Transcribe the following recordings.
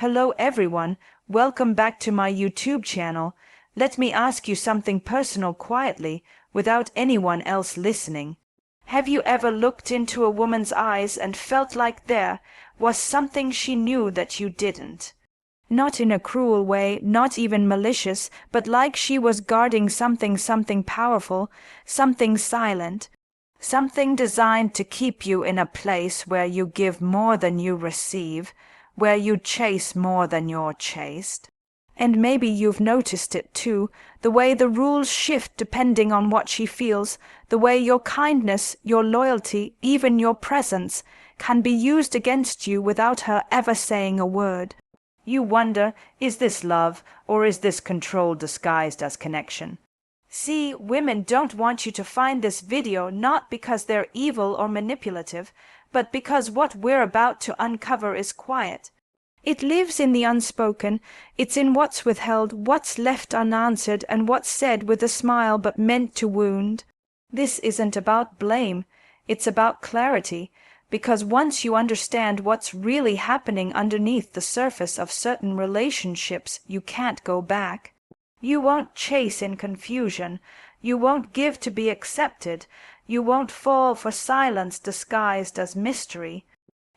Hello everyone, welcome back to my YouTube channel. Let me ask you something personal quietly, without anyone else listening. Have you ever looked into a woman's eyes and felt like there was something she knew that you didn't? Not in a cruel way, not even malicious, but like she was guarding something powerful, something silent, something designed to keep you in a place where you give more than you receive, where you chase more than you're chased. And maybe you've noticed it too, the way the rules shift depending on what she feels, the way your kindness, your loyalty, even your presence can be used against you without her ever saying a word. You wonder, is this love, or is this control disguised as connection? See, women don't want you to find this video not because they're evil or manipulative, but because what we're about to uncover is quiet. It lives in the unspoken, it's in what's withheld, what's left unanswered, and what's said with a smile but meant to wound. This isn't about blame, it's about clarity. Because once you understand what's really happening underneath the surface of certain relationships, you can't go back. You won't chase in confusion. You won't give to be accepted. You won't fall for silence disguised as mystery.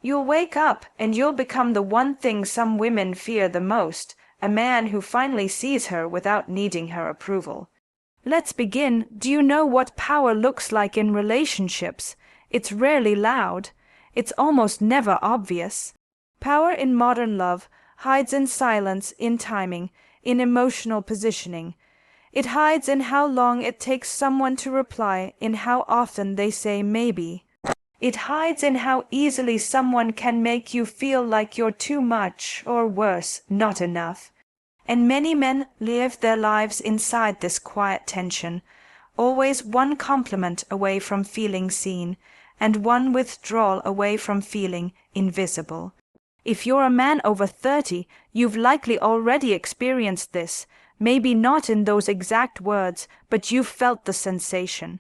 You'll wake up and you'll become the one thing some women fear the most, a man who finally sees her without needing her approval. Let's begin. Do you know what power looks like in relationships? It's rarely loud. It's almost never obvious. Power in modern love hides in silence, in timing, in emotional positioning. It hides in how long it takes someone to reply, in how often they say maybe. It hides in how easily someone can make you feel like you're too much, or worse, not enough. And many men live their lives inside this quiet tension, always one compliment away from feeling seen, and one withdrawal away from feeling invisible. If you're a man over 30, you've likely already experienced this, maybe not in those exact words, but you've felt the sensation.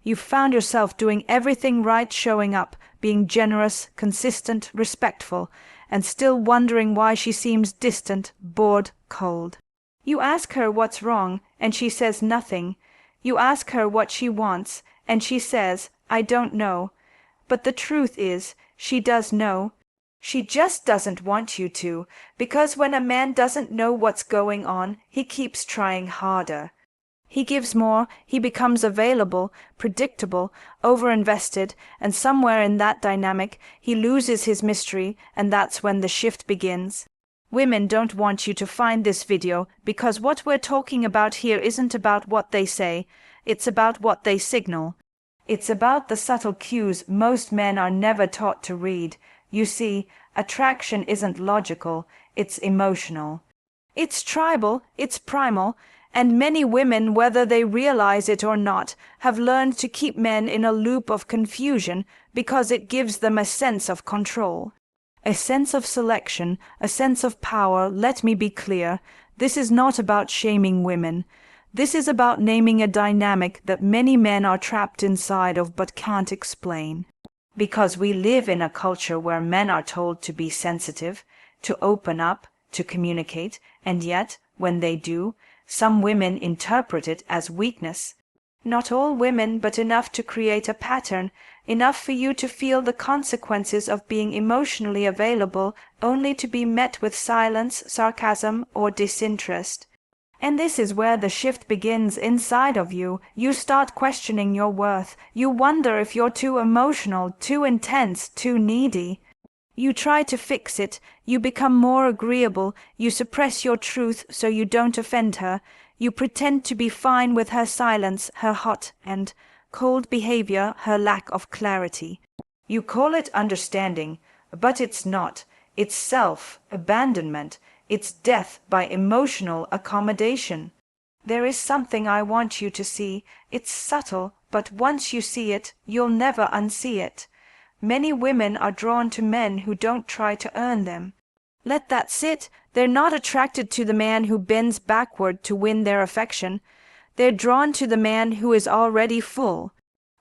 You've found yourself doing everything right, showing up, being generous, consistent, respectful, and still wondering why she seems distant, bored, cold. You ask her what's wrong, and she says nothing. You ask her what she wants, and she says, I don't know. But the truth is, she does know. She just doesn't want you to, because when a man doesn't know what's going on, he keeps trying harder. He gives more, he becomes available, predictable, overinvested, and somewhere in that dynamic, he loses his mystery, and that's when the shift begins. Women don't want you to find this video, because what we're talking about here isn't about what they say, it's about what they signal. It's about the subtle cues most men are never taught to read. You see, attraction isn't logical, it's emotional. It's tribal, it's primal, and many women, whether they realize it or not, have learned to keep men in a loop of confusion because it gives them a sense of control. A sense of selection, a sense of power. Let me be clear, this is not about shaming women. This is about naming a dynamic that many men are trapped inside of but can't explain. Because we live in a culture where men are told to be sensitive, to open up, to communicate, and yet, when they do, some women interpret it as weakness. Not all women, but enough to create a pattern, enough for you to feel the consequences of being emotionally available only to be met with silence, sarcasm, or disinterest. And this is where the shift begins inside of you. You start questioning your worth. You wonder if you're too emotional, too intense, too needy. You try to fix it. You become more agreeable. You suppress your truth so you don't offend her. You pretend to be fine with her silence, her hot and cold behavior, her lack of clarity. You call it understanding, but it's not. It's self-abandonment. It's death by emotional accommodation. There is something I want you to see. It's subtle, but once you see it, you'll never unsee it. Many women are drawn to men who don't try to earn them. Let that sit. They're not attracted to the man who bends backward to win their affection. They're drawn to the man who is already full,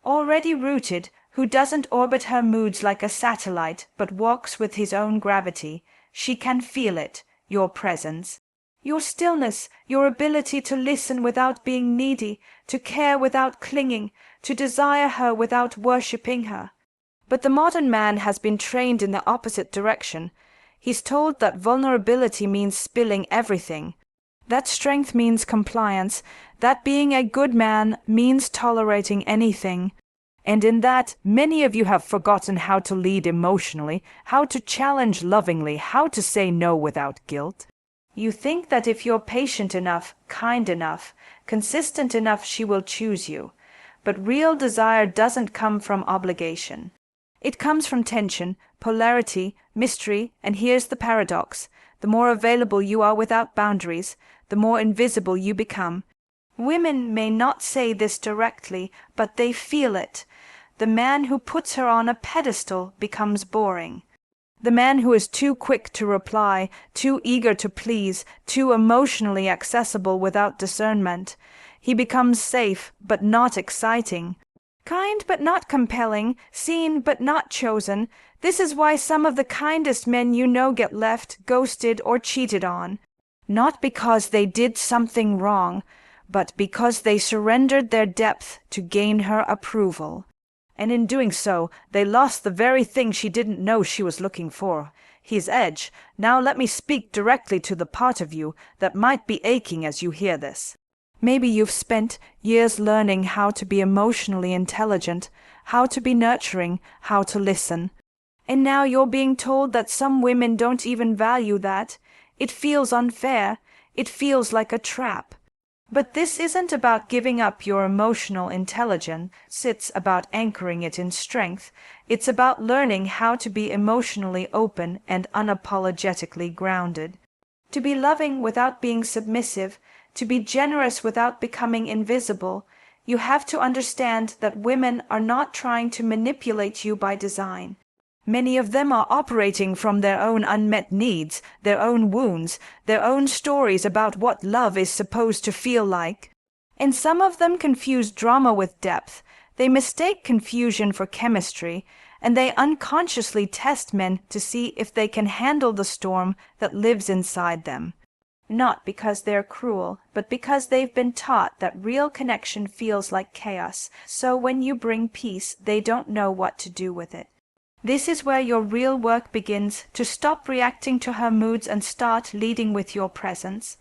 already rooted, who doesn't orbit her moods like a satellite, but walks with his own gravity. She can feel it, your presence. Your stillness, your ability to listen without being needy, to care without clinging, to desire her without worshipping her. But the modern man has been trained in the opposite direction. He's told that vulnerability means spilling everything, that strength means compliance, that being a good man means tolerating anything. And in that, many of you have forgotten how to lead emotionally, how to challenge lovingly, how to say no without guilt. You think that if you're patient enough, kind enough, consistent enough, she will choose you. But real desire doesn't come from obligation. It comes from tension, polarity, mystery, and here's the paradox. The more available you are without boundaries, the more invisible you become. Women may not say this directly, but they feel it. The man who puts her on a pedestal becomes boring. The man who is too quick to reply, too eager to please, too emotionally accessible without discernment. He becomes safe, but not exciting. Kind but not compelling, seen but not chosen. This is why some of the kindest men you know get left, ghosted, or cheated on. Not because they did something wrong, but because they surrendered their depth to gain her approval. And in doing so, they lost the very thing she didn't know she was looking for, his edge. Now let me speak directly to the part of you that might be aching as you hear this. Maybe you've spent years learning how to be emotionally intelligent, how to be nurturing, how to listen. And now you're being told that some women don't even value that. It feels unfair. It feels like a trap. But this isn't about giving up your emotional intelligence. It's about anchoring it in strength. It's about learning how to be emotionally open and unapologetically grounded. To be loving without being submissive, to be generous without becoming invisible. You have to understand that women are not trying to manipulate you by design. Many of them are operating from their own unmet needs, their own wounds, their own stories about what love is supposed to feel like. And some of them confuse drama with depth. They mistake confusion for chemistry, and they unconsciously test men to see if they can handle the storm that lives inside them. Not because they're cruel, but because they've been taught that real connection feels like chaos, so when you bring peace, they don't know what to do with it. This is where your real work begins, to stop reacting to her moods and start leading with your presence.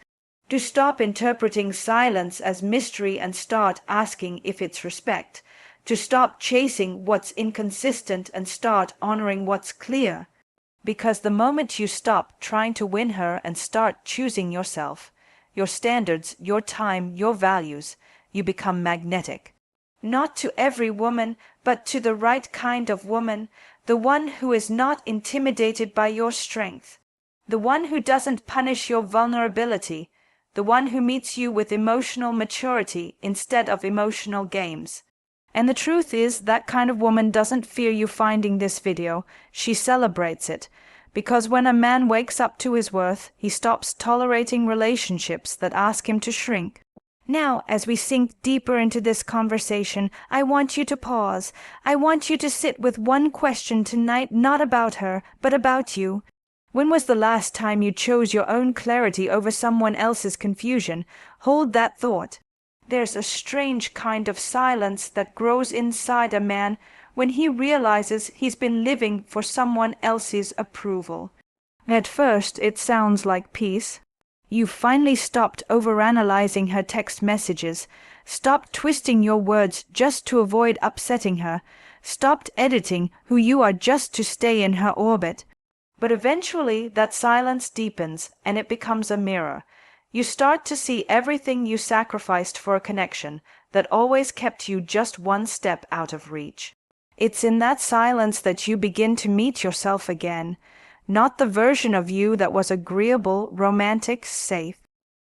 To stop interpreting silence as mystery and start asking if it's respect. To stop chasing what's inconsistent and start honoring what's clear. Because the moment you stop trying to win her and start choosing yourself, your standards, your time, your values, you become magnetic. Not to every woman, but to the right kind of woman, the one who is not intimidated by your strength, the one who doesn't punish your vulnerability, the one who meets you with emotional maturity instead of emotional games. And the truth is, that kind of woman doesn't fear you finding this video. She celebrates it. Because when a man wakes up to his worth, he stops tolerating relationships that ask him to shrink. Now, as we sink deeper into this conversation, I want you to pause. I want you to sit with one question tonight, not about her, but about you. When was the last time you chose your own clarity over someone else's confusion? Hold that thought. There's a strange kind of silence that grows inside a man when he realizes he's been living for someone else's approval. At first, it sounds like peace. You've finally stopped overanalyzing her text messages, stopped twisting your words just to avoid upsetting her, stopped editing who you are just to stay in her orbit. But eventually that silence deepens and it becomes a mirror. You start to see everything you sacrificed for a connection that always kept you just one step out of reach. It's in that silence that you begin to meet yourself again. Not the version of you that was agreeable, romantic, safe,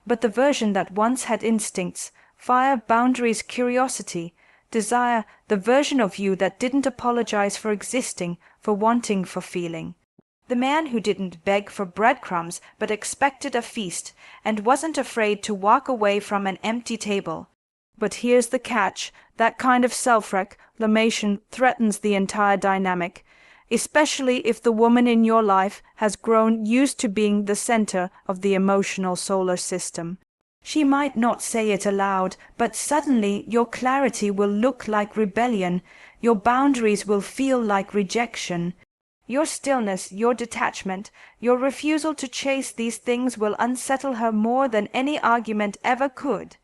but the version that once had instincts, fire, boundaries, curiosity, desire, the version of you that didn't apologize for existing, for wanting, for feeling. The man who didn't beg for breadcrumbs but expected a feast and wasn't afraid to walk away from an empty table. But here's the catch, that kind of self-reclamation threatens the entire dynamic. especially if the woman in your life has grown used to being the center of the emotional solar system. She might not say it aloud, but suddenly your clarity will look like rebellion, your boundaries will feel like rejection. Your stillness, your detachment, your refusal to chase these things will unsettle her more than any argument ever could.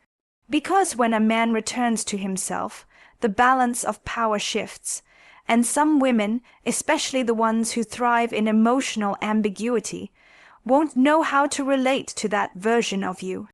Because when a man returns to himself, the balance of power shifts, and some women, especially the ones who thrive in emotional ambiguity, won't know how to relate to that version of you.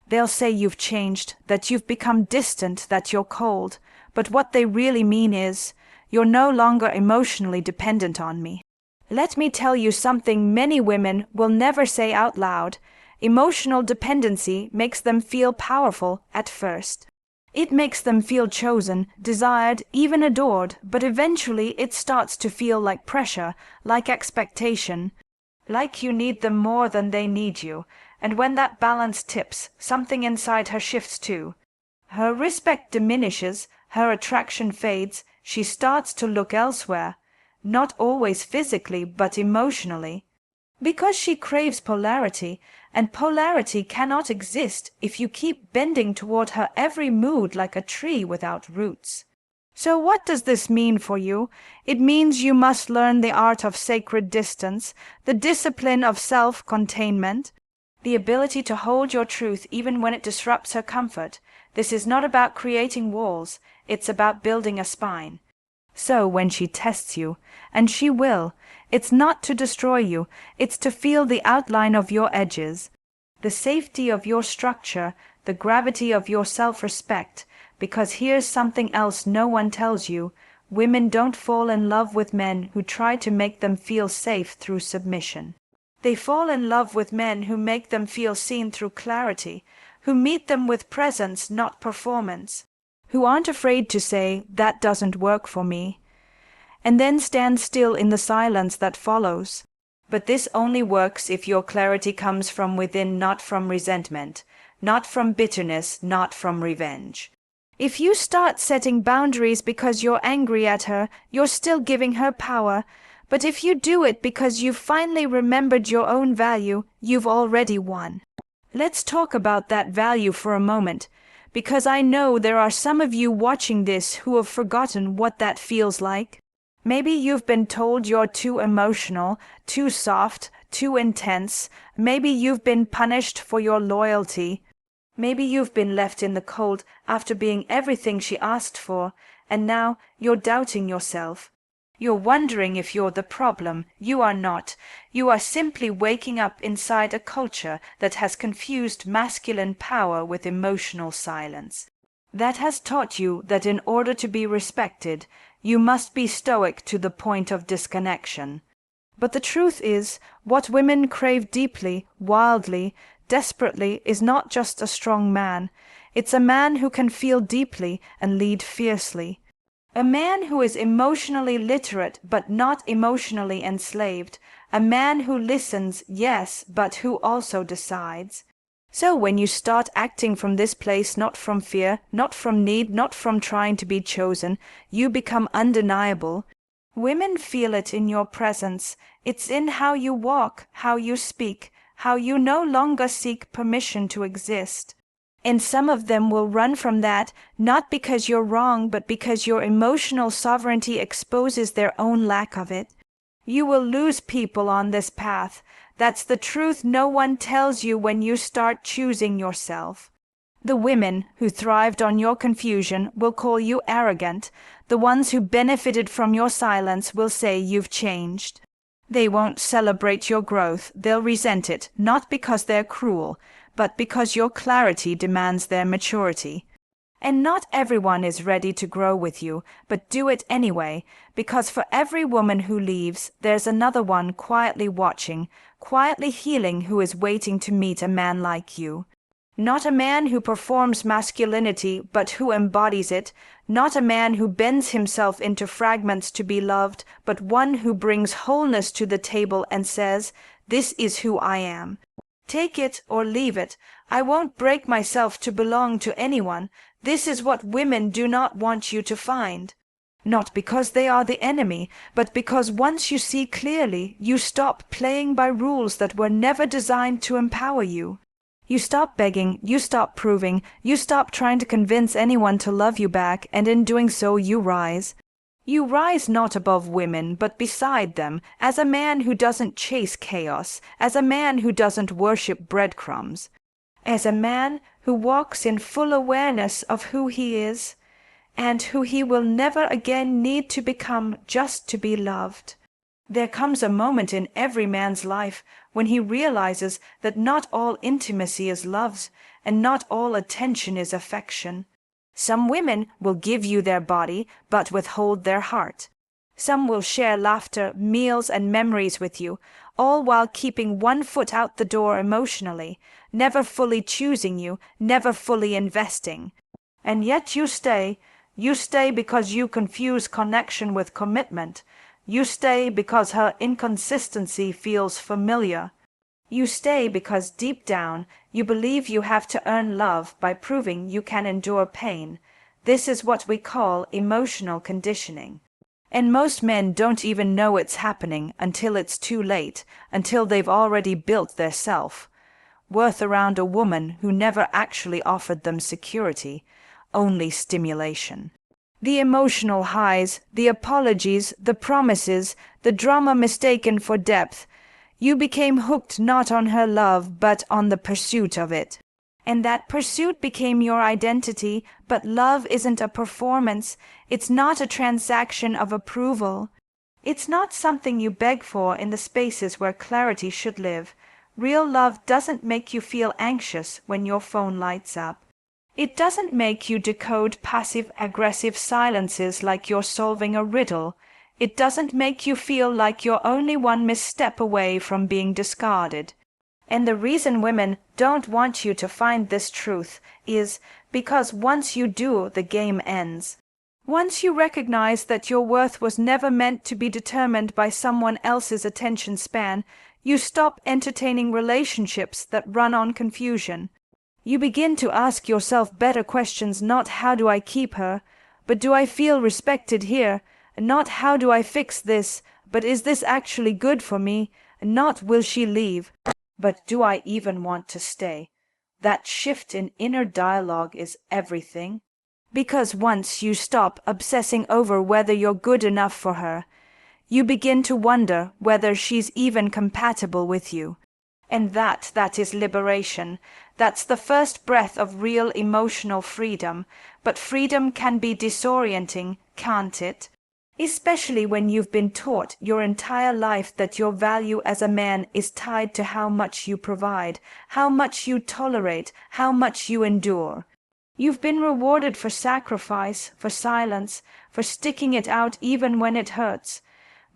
They'll say you've changed, that you've become distant, that you're cold, but what they really mean is, you're no longer emotionally dependent on me. Let me tell you something many women will never say out loud. Emotional dependency makes them feel powerful at first. It makes them feel chosen, desired, even adored, but eventually it starts to feel like pressure, like expectation, like you need them more than they need you, and when that balance tips, something inside her shifts too. Her respect diminishes, her attraction fades, she starts to look elsewhere, not always physically, but emotionally. Because she craves polarity, and polarity cannot exist if you keep bending toward her every mood like a tree without roots. So what does this mean for you? It means you must learn the art of sacred distance, the discipline of self-containment, the ability to hold your truth even when it disrupts her comfort. This is not about creating walls, it's about building a spine. So when she tests you, and she will, it's not to destroy you, it's to feel the outline of your edges, the safety of your structure, the gravity of your self-respect, because here's something else no one tells you. Women don't fall in love with men who try to make them feel safe through submission. They fall in love with men who make them feel seen through clarity, who meet them with presence, not performance, who aren't afraid to say, "That doesn't work for me," and then stand still in the silence that follows. But this only works if your clarity comes from within, not from resentment, not from bitterness, not from revenge. If you start setting boundaries because you're angry at her, you're still giving her power. But if you do it because you've finally remembered your own value, you've already won. Let's talk about that value for a moment, because I know there are some of you watching this who have forgotten what that feels like. Maybe you've been told you're too emotional, too soft, too intense. Maybe you've been punished for your loyalty. Maybe you've been left in the cold after being everything she asked for, and now you're doubting yourself. You're wondering if you're the problem. You are not. You are simply waking up inside a culture that has confused masculine power with emotional silence. That has taught you that in order to be respected, you must be stoic to the point of disconnection. But the truth is, what women crave deeply, wildly, desperately is not just a strong man. It's a man who can feel deeply and lead fiercely. A man who is emotionally literate but not emotionally enslaved. A man who listens, yes, but who also decides. So when you start acting from this place, not from fear, not from need, not from trying to be chosen, you become undeniable. Women feel it in your presence. It's in how you walk, how you speak, how you no longer seek permission to exist. And some of them will run from that, not because you're wrong, but because your emotional sovereignty exposes their own lack of it. You will lose people on this path. That's the truth no one tells you when you start choosing yourself. The women who thrived on your confusion will call you arrogant. The ones who benefited from your silence will say you've changed. They won't celebrate your growth. They'll resent it, not because they're cruel, but because your clarity demands their maturity. And not everyone is ready to grow with you, but do it anyway, because for every woman who leaves, there's another one quietly watching, quietly healing, who is waiting to meet a man like you. Not a man who performs masculinity, but who embodies it. Not a man who bends himself into fragments to be loved, but one who brings wholeness to the table and says, "This is who I am. Take it or leave it. I won't break myself to belong to anyone. This is what women do not want you to find." Not because they are the enemy, but because once you see clearly, you stop playing by rules that were never designed to empower you. You stop begging, you stop proving, you stop trying to convince anyone to love you back, and in doing so you rise. You rise not above women, but beside them, as a man who doesn't chase chaos, as a man who doesn't worship breadcrumbs, as a man who walks in full awareness of who he is, and who he will never again need to become just to be loved. There comes a moment in every man's life when he realizes that not all intimacy is love, and not all attention is affection. Some women will give you their body, but withhold their heart. Some will share laughter, meals, and memories with you, all while keeping one foot out the door emotionally, never fully choosing you, never fully investing. And yet you stay. You stay because you confuse connection with commitment. You stay because her inconsistency feels familiar. You stay because deep down you believe you have to earn love by proving you can endure pain. This is what we call emotional conditioning. And most men don't even know it's happening until it's too late, until they've already built their self-worth around a woman who never actually offered them security, only stimulation. The emotional highs, the apologies, the promises, the drama mistaken for depth. You became hooked not on her love, but on the pursuit of it. And that pursuit became your identity, but love isn't a performance. It's not a transaction of approval. It's not something you beg for in the spaces where clarity should live. Real love doesn't make you feel anxious when your phone lights up. It doesn't make you decode passive-aggressive silences like you're solving a riddle. It doesn't make you feel like you're only one misstep away from being discarded. And the reason women don't want you to find this truth is because once you do, the game ends. Once you recognize that your worth was never meant to be determined by someone else's attention span, you stop entertaining relationships that run on confusion. You begin to ask yourself better questions, not how do I keep her, but do I feel respected here, not how do I fix this, but is this actually good for me, not will she leave, but do I even want to stay. That shift in inner dialogue is everything. Because once you stop obsessing over whether you're good enough for her, you begin to wonder whether she's even compatible with you. And that is liberation. That's the first breath of real emotional freedom. But freedom can be disorienting, can't it? Especially when you've been taught your entire life that your value as a man is tied to how much you provide, how much you tolerate, how much you endure. You've been rewarded for sacrifice, for silence, for sticking it out even when it hurts.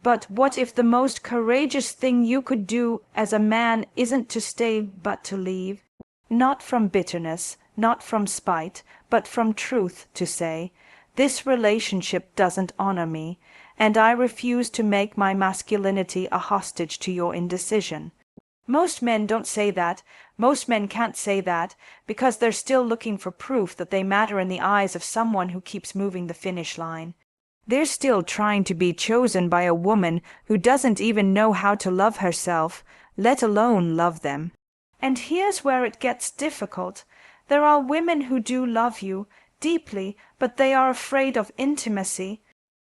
But what if the most courageous thing you could do as a man isn't to stay but to leave? Not from bitterness, not from spite, but from truth, to say, this relationship doesn't honor me, and I refuse to make my masculinity a hostage to your indecision. Most men don't say that. Most men can't say that, because they're still looking for proof that they matter in the eyes of someone who keeps moving the finish line. They're still trying to be chosen by a woman who doesn't even know how to love herself, let alone love them. And here's where it gets difficult. There are women who do love you deeply, but they are afraid of intimacy.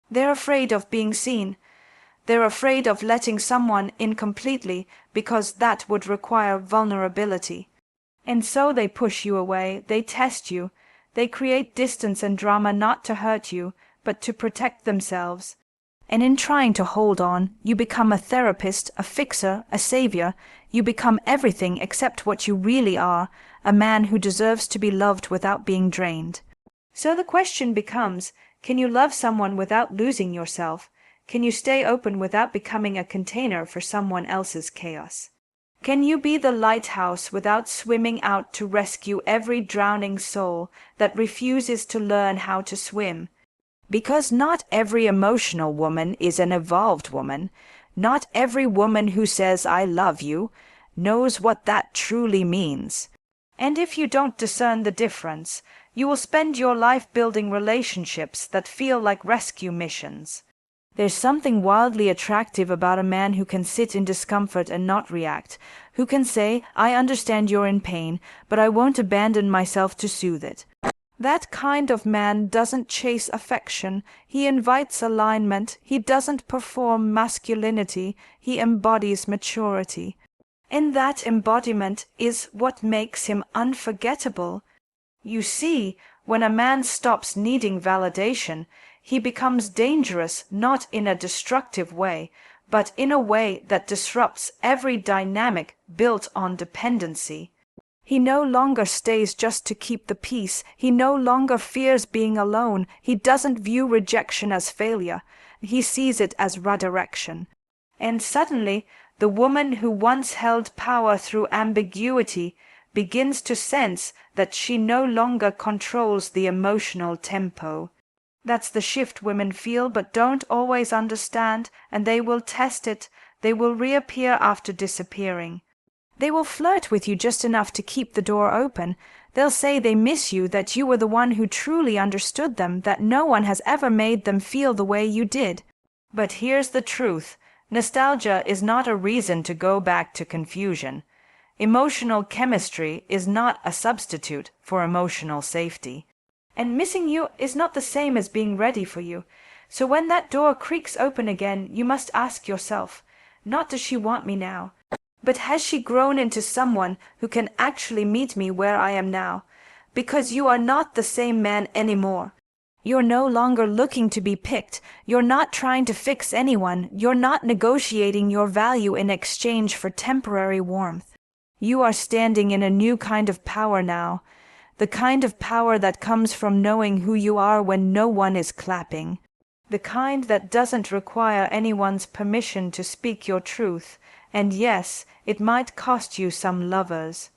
They're afraid of being seen. They're afraid of letting someone in completely because that would require vulnerability. And so they push you away, they test you, they create distance and drama not to hurt you, but to protect themselves. And in trying to hold on, you become a therapist, a fixer, a savior. You become everything except what you really are, a man who deserves to be loved without being drained. So the question becomes, can you love someone without losing yourself? Can you stay open without becoming a container for someone else's chaos? Can you be the lighthouse without swimming out to rescue every drowning soul that refuses to learn how to swim? Because not every emotional woman is an evolved woman. Not every woman who says, "I love you," knows what that truly means. And if you don't discern the difference, You will spend your life building relationships that feel like rescue missions. There's something wildly attractive about a man who can sit in discomfort and not react, who can say, "I understand you're in pain, but I won't abandon myself to soothe it." That kind of man doesn't chase affection, he invites alignment, he doesn't perform masculinity, he embodies maturity. And that embodiment is what makes him unforgettable. You see, when a man stops needing validation, he becomes dangerous not in a destructive way, but in a way that disrupts every dynamic built on dependency. He no longer stays just to keep the peace. He no longer fears being alone. He doesn't view rejection as failure. He sees it as redirection. And suddenly, the woman who once held power through ambiguity begins to sense that she no longer controls the emotional tempo. That's the shift women feel but don't always understand, and they will test it. They will reappear after disappearing. They will flirt with you just enough to keep the door open. They'll say they miss you, that you were the one who truly understood them, that no one has ever made them feel the way you did. But here's the truth. Nostalgia is not a reason to go back to confusion. Emotional chemistry is not a substitute for emotional safety. And missing you is not the same as being ready for you. So when that door creaks open again, you must ask yourself, not does she want me now, but has she grown into someone who can actually meet me where I am now? Because you are not the same man anymore. You're no longer looking to be picked. You're not trying to fix anyone. You're not negotiating your value in exchange for temporary warmth. You are standing in a new kind of power now. The kind of power that comes from knowing who you are when no one is clapping. The kind that doesn't require anyone's permission to speak your truth. And yes, it might cost you some lovers.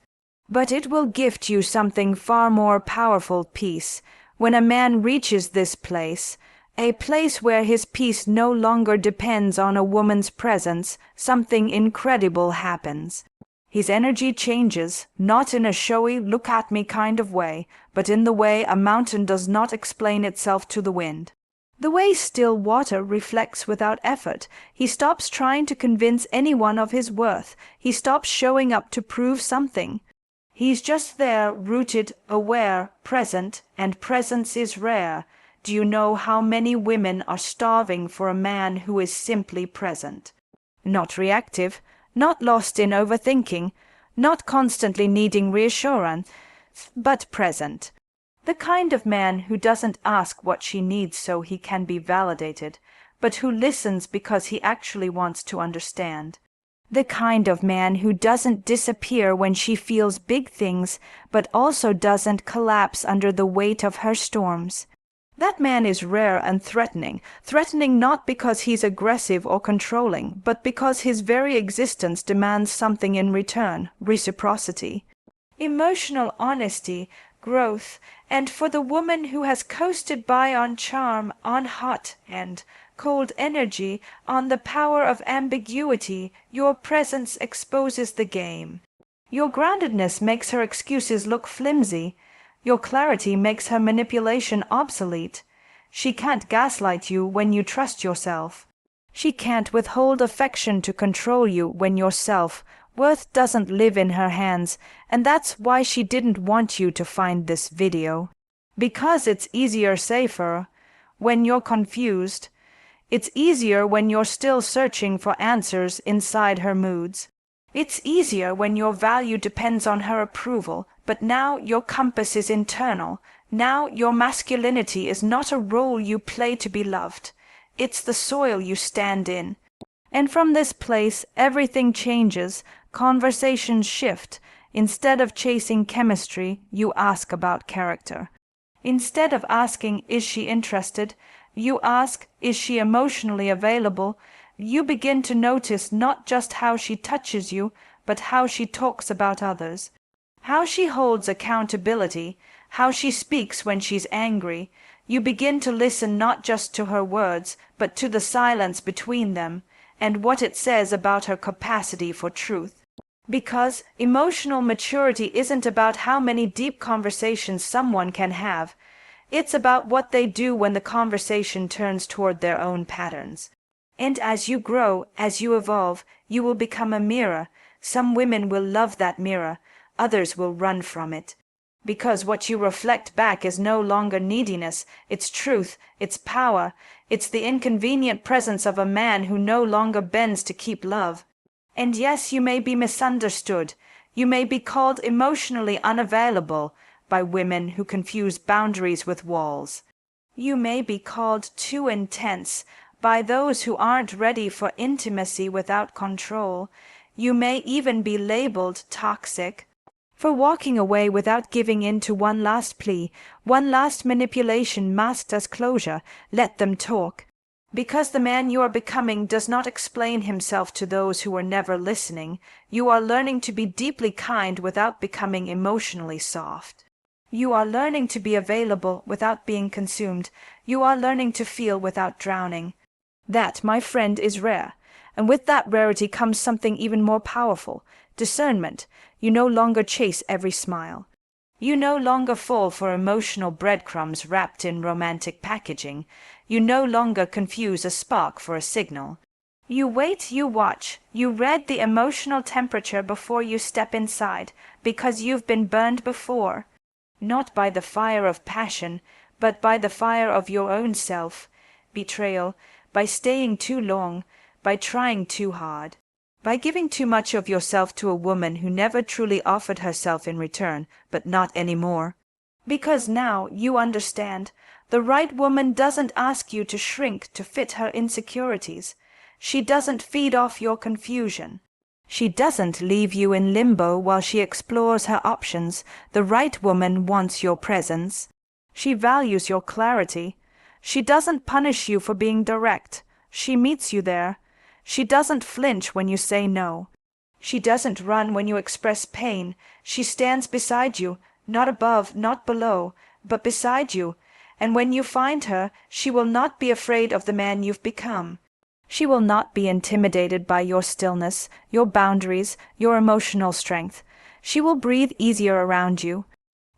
But it will gift you something far more powerful, peace. When a man reaches this place, a place where his peace no longer depends on a woman's presence, something incredible happens. His energy changes, not in a showy, look-at-me kind of way, but in the way a mountain does not explain itself to the wind. The way still water reflects without effort. He stops trying to convince anyone of his worth. He stops showing up to prove something. He's just there, rooted, aware, present, and presence is rare. Do you know how many women are starving for a man who is simply present? Not reactive, not lost in overthinking, not constantly needing reassurance, but present. The kind of man who doesn't ask what she needs so he can be validated, but who listens because he actually wants to understand. The kind of man who doesn't disappear when she feels big things, but also doesn't collapse under the weight of her storms. That man is rare and threatening not because he's aggressive or controlling, but because his very existence demands something in return, reciprocity. Emotional honesty, growth, and for the woman who has coasted by on charm, on hot and cold energy, on the power of ambiguity, your presence exposes the game. Your groundedness makes her excuses look flimsy. Your clarity makes her manipulation obsolete. She can't gaslight you when you trust yourself. She can't withhold affection to control you when your self-worth doesn't live in her hands, and that's why she didn't want you to find this video. Because it's easier, safer, when you're confused. It's easier when you're still searching for answers inside her moods. It's easier when your value depends on her approval, but now your compass is internal. Now your masculinity is not a role you play to be loved. It's the soil you stand in. And from this place, everything changes, conversations shift. Instead of chasing chemistry, you ask about character. Instead of asking, is she interested, you ask, is she emotionally available? You begin to notice not just how she touches you, but how she talks about others. How she holds accountability, how she speaks when she's angry. You begin to listen not just to her words, but to the silence between them, and what it says about her capacity for truth. Because emotional maturity isn't about how many deep conversations someone can have. It's about what they do when the conversation turns toward their own patterns. And as you grow, as you evolve, you will become a mirror. Some women will love that mirror, others will run from it. Because what you reflect back is no longer neediness, it's truth, it's power, it's the inconvenient presence of a man who no longer bends to keep love. And yes, you may be misunderstood, you may be called emotionally unavailable by women who confuse boundaries with walls. You may be called too intense by those who aren't ready for intimacy without control. You may even be labeled toxic for walking away without giving in to one last plea, one last manipulation masked as closure. Let them talk. Because the man you are becoming does not explain himself to those who are never listening, you are learning to be deeply kind without becoming emotionally soft. You are learning to be available without being consumed. You are learning to feel without drowning. That, my friend, is rare. And with that rarity comes something even more powerful, discernment. You no longer chase every smile. You no longer fall for emotional breadcrumbs wrapped in romantic packaging. You no longer confuse a spark for a signal. You wait, you watch, you read the emotional temperature before you step inside, because you've been burned before. Not by the fire of passion, but by the fire of your own self. Betrayal, by staying too long, by trying too hard. By giving too much of yourself to a woman who never truly offered herself in return, but not anymore. Because now you understand, the right woman doesn't ask you to shrink to fit her insecurities. She doesn't feed off your confusion. She doesn't leave you in limbo while she explores her options. The right woman wants your presence. She values your clarity. She doesn't punish you for being direct. She meets you there. She doesn't flinch when you say no. She doesn't run when you express pain. She stands beside you, not above, not below, but beside you. And when you find her, she will not be afraid of the man you've become. She will not be intimidated by your stillness, your boundaries, your emotional strength. She will breathe easier around you.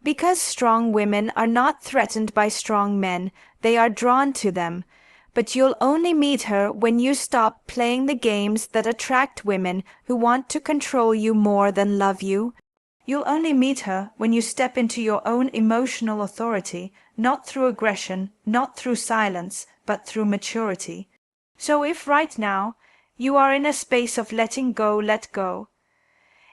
Because strong women are not threatened by strong men, they are drawn to them. But you'll only meet her when you stop playing the games that attract women who want to control you more than love you. You'll only meet her when you step into your own emotional authority, not through aggression, not through silence, but through maturity. So if right now you are in a space of letting go, let go.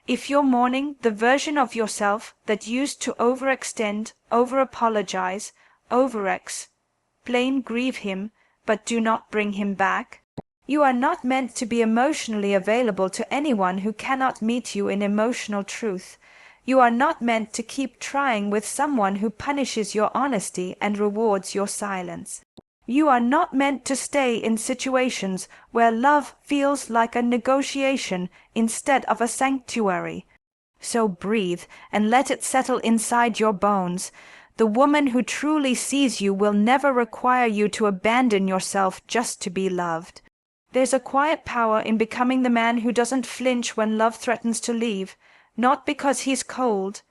If you're mourning the version of yourself that used to overextend, over-apologize, plain grieve him, but do not bring him back. You are not meant to be emotionally available to anyone who cannot meet you in emotional truth. You are not meant to keep trying with someone who punishes your honesty and rewards your silence. You are not meant to stay in situations where love feels like a negotiation instead of a sanctuary. So breathe and let it settle inside your bones. The woman who truly sees you will never require you to abandon yourself just to be loved. There's a quiet power in becoming the man who doesn't flinch when love threatens to leave, not because he's cold,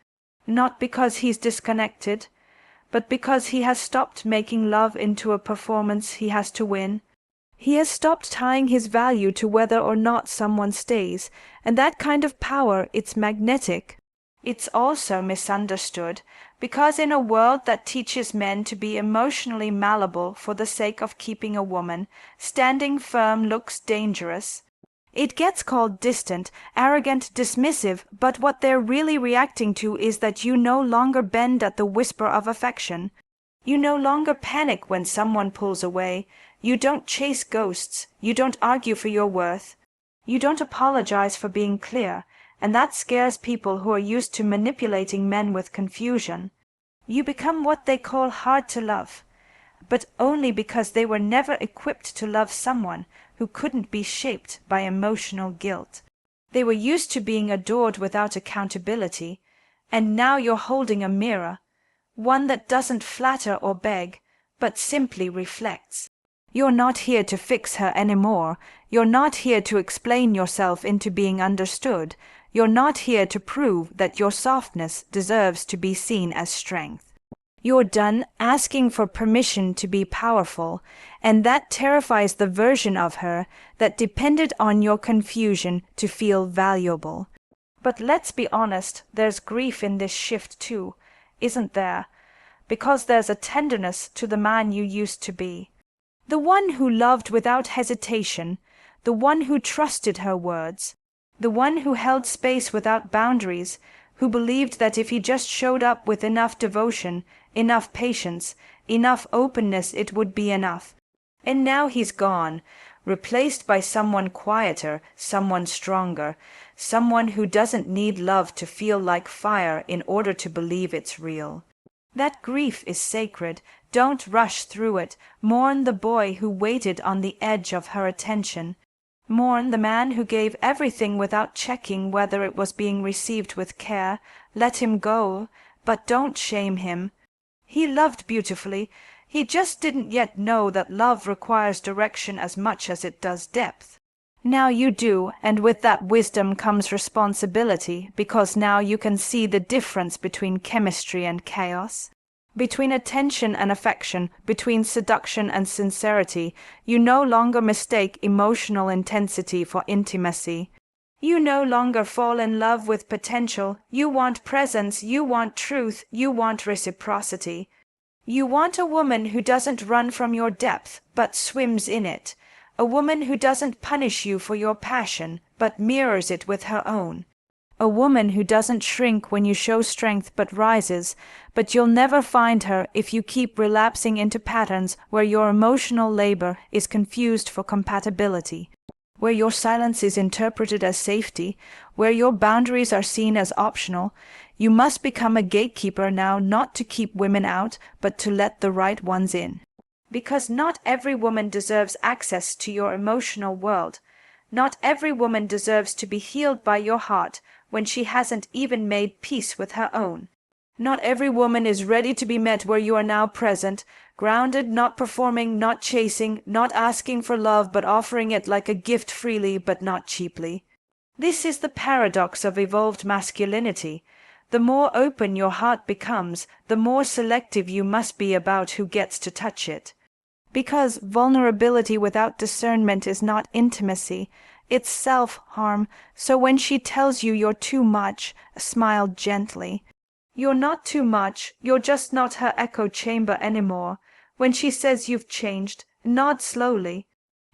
not because he's disconnected, but because he has stopped making love into a performance he has to win. He has stopped tying his value to whether or not someone stays, and that kind of power, it's magnetic. It's also misunderstood, because in a world that teaches men to be emotionally malleable for the sake of keeping a woman, standing firm looks dangerous. It gets called distant, arrogant, dismissive, but what they're really reacting to is that you no longer bend at the whisper of affection. You no longer panic when someone pulls away. You don't chase ghosts. You don't argue for your worth. You don't apologize for being clear, and that scares people who are used to manipulating men with confusion. You become what they call hard to love, but only because they were never equipped to love someone who couldn't be shaped by emotional guilt. They were used to being adored without accountability, and now you're holding a mirror, one that doesn't flatter or beg, but simply reflects. You're not here to fix her anymore. You're not here to explain yourself into being understood. You're not here to prove that your softness deserves to be seen as strength. You're done asking for permission to be powerful, and that terrifies the version of her that depended on your confusion to feel valuable. But let's be honest, there's grief in this shift too, isn't there? Because there's a tenderness to the man you used to be. The one who loved without hesitation, the one who trusted her words, the one who held space without boundaries, who believed that if he just showed up with enough devotion, enough patience, enough openness, it would be enough. And now he's gone, replaced by someone quieter, someone stronger, someone who doesn't need love to feel like fire in order to believe it's real. That grief is sacred. Don't rush through it. Mourn the boy who waited on the edge of her attention. Mourn the man who gave everything without checking whether it was being received with care. Let him go, but don't shame him. He loved beautifully. He just didn't yet know that love requires direction as much as it does depth. Now you do, and with that wisdom comes responsibility, because now you can see the difference between chemistry and chaos. Between attention and affection, between seduction and sincerity, you no longer mistake emotional intensity for intimacy. You no longer fall in love with potential. You want presence, you want truth, you want reciprocity. You want a woman who doesn't run from your depth, but swims in it. A woman who doesn't punish you for your passion, but mirrors it with her own. A woman who doesn't shrink when you show strength but rises, but you'll never find her if you keep relapsing into patterns where your emotional labor is confused for compatibility, where your silence is interpreted as safety, where your boundaries are seen as optional. You must become a gatekeeper now, not to keep women out, but to let the right ones in. Because not every woman deserves access to your emotional world. Not every woman deserves to be healed by your heart when she hasn't even made peace with her own. Not every woman is ready to be met where you are now present, grounded, not performing, not chasing, not asking for love but offering it like a gift freely but not cheaply. This is the paradox of evolved masculinity. The more open your heart becomes, the more selective you must be about who gets to touch it. Because vulnerability without discernment is not intimacy, it's self-harm. So when she tells you you're too much, smile gently. You're not too much, you're just not her echo chamber anymore. When she says you've changed, nod slowly.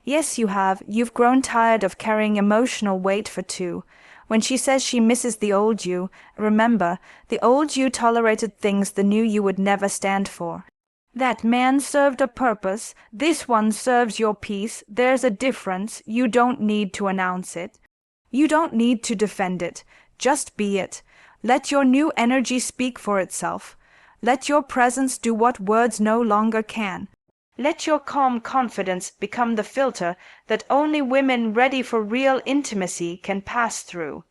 Yes, you have. You've grown tired of carrying emotional weight for two. When she says she misses the old you, remember, the old you tolerated things the new you would never stand for. That man served a purpose. This one serves your peace. There's a difference. You don't need to announce it. You don't need to defend it. Just be it. Let your new energy speak for itself. Let your presence do what words no longer can. Let your calm confidence become the filter that only women ready for real intimacy can pass through.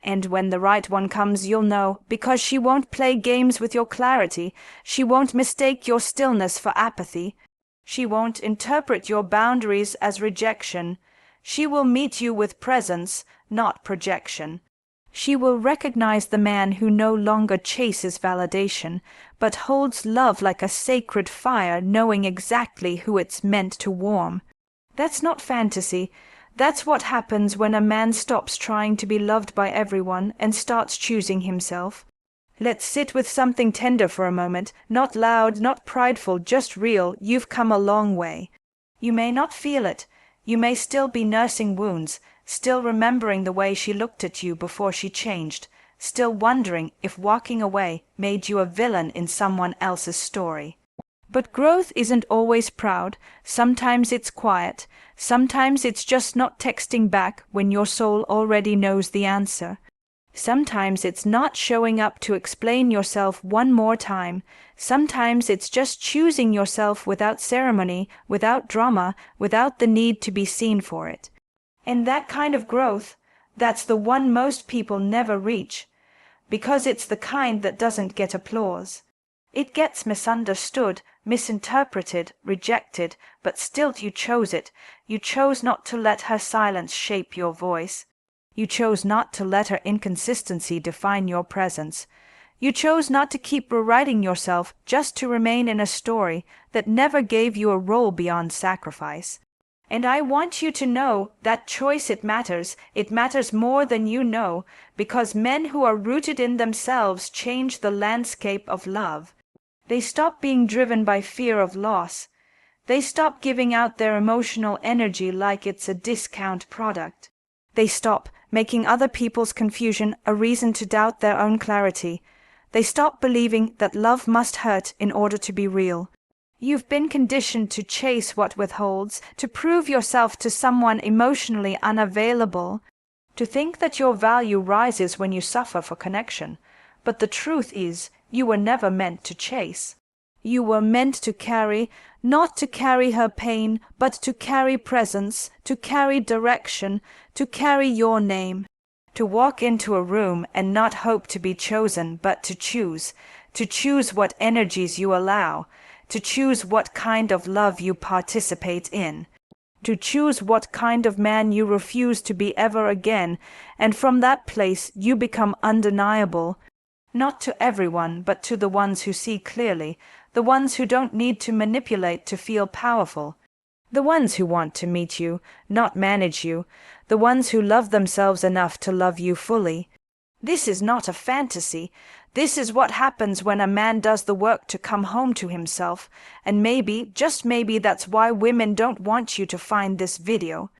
And when the right one comes, you'll know, because she won't play games with your clarity. She won't mistake your stillness for apathy. She won't interpret your boundaries as rejection. She will meet you with presence, not projection. She will recognize the man who no longer chases validation, but holds love like a sacred fire, knowing exactly who it's meant to warm. That's not fantasy. That's what happens when a man stops trying to be loved by everyone and starts choosing himself. Let's sit with something tender for a moment, not loud, not prideful, just real. You've come a long way. You may not feel it. You may still be nursing wounds, still remembering the way she looked at you before she changed, still wondering if walking away made you a villain in someone else's story. But growth isn't always proud. Sometimes it's quiet. Sometimes it's just not texting back when your soul already knows the answer. Sometimes it's not showing up to explain yourself one more time. Sometimes it's just choosing yourself without ceremony, without drama, without the need to be seen for it. And that kind of growth, that's the one most people never reach, because it's the kind that doesn't get applause. It gets misunderstood, misinterpreted, rejected, but still you chose it. You chose not to let her silence shape your voice. You chose not to let her inconsistency define your presence. You chose not to keep rewriting yourself just to remain in a story that never gave you a role beyond sacrifice. And I want you to know that choice, it matters more than you know, because men who are rooted in themselves change the landscape of love. They stop being driven by fear of loss. They stop giving out their emotional energy like it's a discount product. They stop making other people's confusion a reason to doubt their own clarity. They stop believing that love must hurt in order to be real. You've been conditioned to chase what withholds, to prove yourself to someone emotionally unavailable, to think that your value rises when you suffer for connection. But the truth is, you were never meant to chase. You were meant to carry, not to carry her pain, but to carry presence, to carry direction, to carry your name. To walk into a room and not hope to be chosen, but to choose what energies you allow, to choose what kind of love you participate in, to choose what kind of man you refuse to be ever again, and from that place you become undeniable, not to everyone, but to the ones who see clearly, the ones who don't need to manipulate to feel powerful, the ones who want to meet you, not manage you, the ones who love themselves enough to love you fully. This is not a fantasy. This is what happens when a man does the work to come home to himself, and maybe, just maybe, that's why women don't want you to find this video.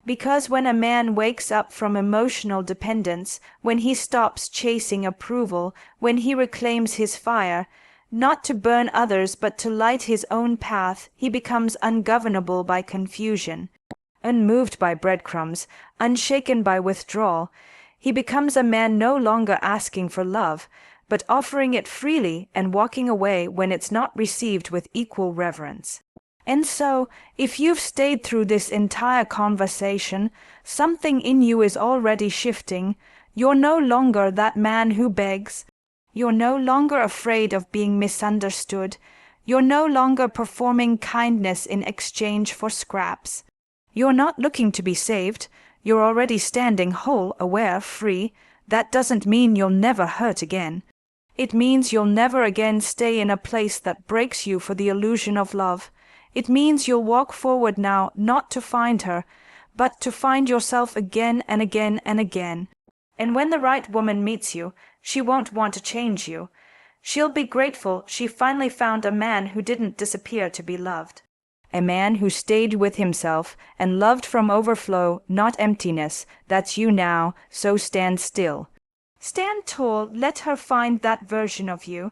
Because when a man wakes up from emotional dependence, when he stops chasing approval, when he reclaims his fire, not to burn others but to light his own path, he becomes ungovernable by confusion, unmoved by breadcrumbs, unshaken by withdrawal. He becomes a man no longer asking for love, but offering it freely and walking away when it's not received with equal reverence. And so, if you've stayed through this entire conversation, something in you is already shifting. You're no longer that man who begs. You're no longer afraid of being misunderstood. You're no longer performing kindness in exchange for scraps. You're not looking to be saved. You're already standing whole, aware, free. That doesn't mean you'll never hurt again. It means you'll never again stay in a place that breaks you for the illusion of love. It means you'll walk forward now not to find her, but to find yourself again and again and again. And when the right woman meets you, she won't want to change you. She'll be grateful she finally found a man who didn't disappear to be loved. A man who stayed with himself and loved from overflow, not emptiness. That's you now, so stand still. Stand tall, let her find that version of you.